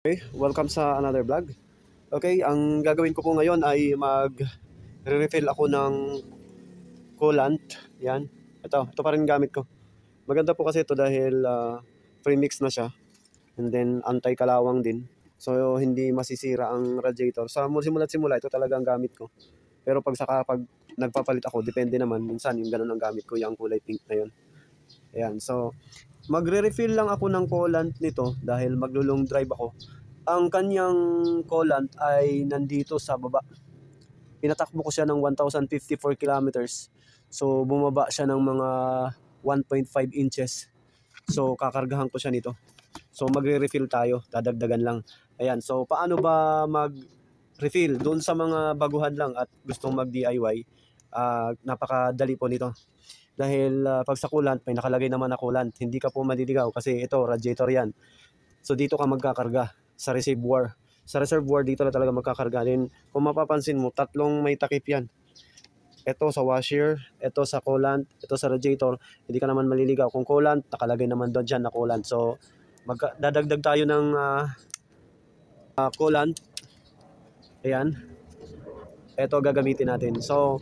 Okay, welcome sa another vlog. Okay, ang gagawin ko po ngayon ay mag-refill ako ng coolant. Yan. Ito pa rin gamit ko. Maganda po kasi ito dahil premix na siya. And then anti-kalawang din. So hindi masisira ang radiator. Sa simula't simula, ito talaga ang gamit ko. Pero pag nagpapalit ako, depende naman. Minsan yung ganun ang gamit ko, yung kulay pink na yun. Ayan, so magre-refill lang ako ng coolant nito dahil maglo-long drive ako. Ang kanyang coolant ay nandito sa baba. Pinatakbo ko siya ng 1,054 kilometers. So bumaba siya ng mga 1.5 inches. So kakargahan ko siya nito. So magre-refill tayo, dadagdagan lang. Ayan, so paano ba mag-refill? Doon sa mga baguhan lang at gustong mag-DIY, napakadali po nito. Dahil pag sa coolant, may nakalagay naman na coolant. Hindi ka po maliligaw kasi ito, radiator yan. So dito ka magkakarga sa reservoir. Sa reservoir dito na talaga magkakarga. Then kung mapapansin mo, tatlong may takip yan. Ito sa washer, ito sa coolant, ito sa radiator. Hindi ka naman maliligaw. Kung coolant, nakalagay naman doon dyan na coolant. So dadagdag tayo ng coolant. Ayan. Ito gagamitin natin. So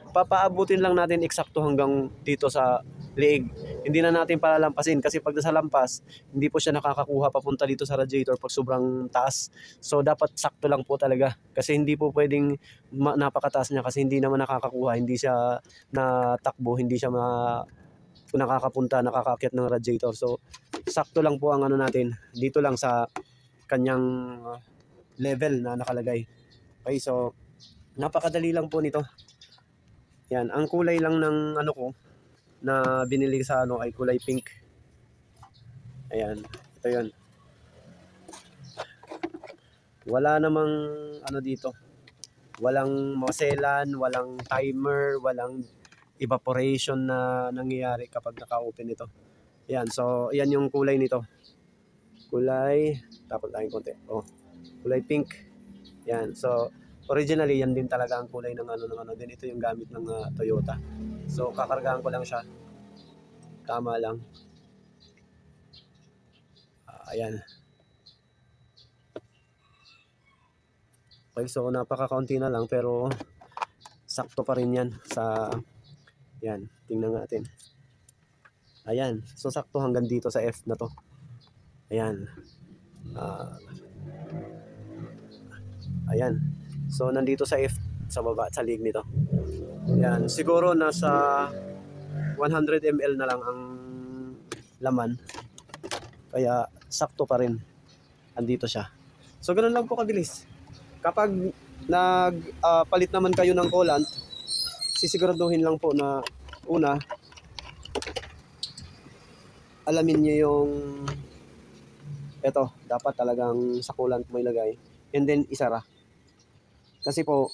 papaabutin lang natin eksakto hanggang dito sa leeg. Hindi na natin palalampasin kasi pag nasa lampas, hindi po siya nakakakuha papunta dito sa radiator pag sobrang taas. So dapat sakto lang po talaga kasi hindi po pwedeng napakataas niya kasi hindi naman nakakakuha, hindi siya natakbo, hindi siya nakakapunta, nakakaakyat ng radiator. So sakto lang po ang ano natin dito lang sa kanyang level na nakalagay. Okay, so napakadali lang po nito. Yan, ang kulay lang ng ano ko na binili sa ano ay kulay pink. Ayan, ito 'yon. Wala namang ano dito. Walang maselan, walang timer, walang evaporation na nangyayari kapag naka-open ito. Ayan, so ayan yung kulay nito. Kulay, tapos tayong konti. Oh, kulay pink. Yan, so originally yan din talaga ang kulay ng ano din. Ito yung gamit ng Toyota. So kakargahan ko lang siya. Tama lang. Ayan. Okay, so napaka-kaunti na lang pero sakto pa rin yan sa yan, tingnan natin. Ayan, so sakto hanggang dito sa F na to. Ayan. Ayan. So nandito sa F sa baba sa leeg nito. Yan, siguro nasa 100 ml na lang ang laman. Kaya sakto pa rin. Andito siya. So ganoon lang po kabilis. Kapag nagpalit naman kayo ng coolant, sisiguraduhin lang po na una alamin niyo yung eto, dapat talagang sa coolant mo ilagay and then isara. Kasi po,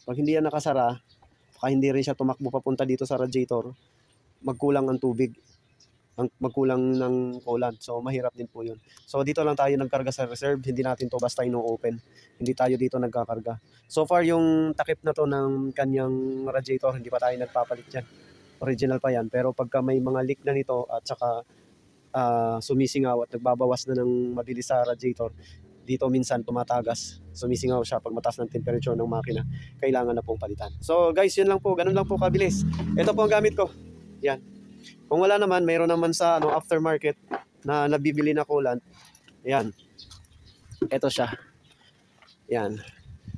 pag hindi yan nakasara, baka hindi rin siya tumakbo papunta dito sa radiator, magkulang ang tubig, magkulang ng coolant. So, mahirap din po yun. So, dito lang tayo nagkarga sa reserve. Hindi natin to basta ino-open. Hindi tayo dito nagkakarga. So far, yung takip na to ng kanyang radiator, hindi pa tayo nagpapalit yan. Original pa yan. Pero pagka may mga leak na nito at saka sumisingaw at nagbabawas na ng mabilis sa radiator, dito minsan tumatagas, sumisingaw siya pag mataas ng temperature ng makina, kailangan na pong palitan. So guys, yun lang po, ganun lang po kabilis. Ito po ang gamit ko. Yan. Kung wala naman, mayroon naman sa aftermarket na nabibili na coolant. Yan. Ito siya. Yan.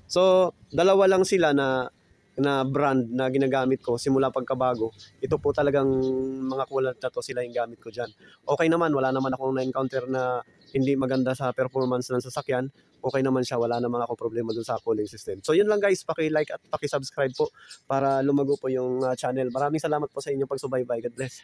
So dalawa lang sila na brand na ginagamit ko simula pagkabago. Ito po talagang mga coolant na to, sila yung gamit ko dyan. Okay naman, wala naman akong na-encounter na hindi maganda sa performance ng sasakyan. Okay naman siya, wala naman ako problema dun sa cooling system. So yun lang guys, paki-like at paki-subscribe po para lumago po yung channel. Maraming salamat po sa inyong pagsubaybay. God bless.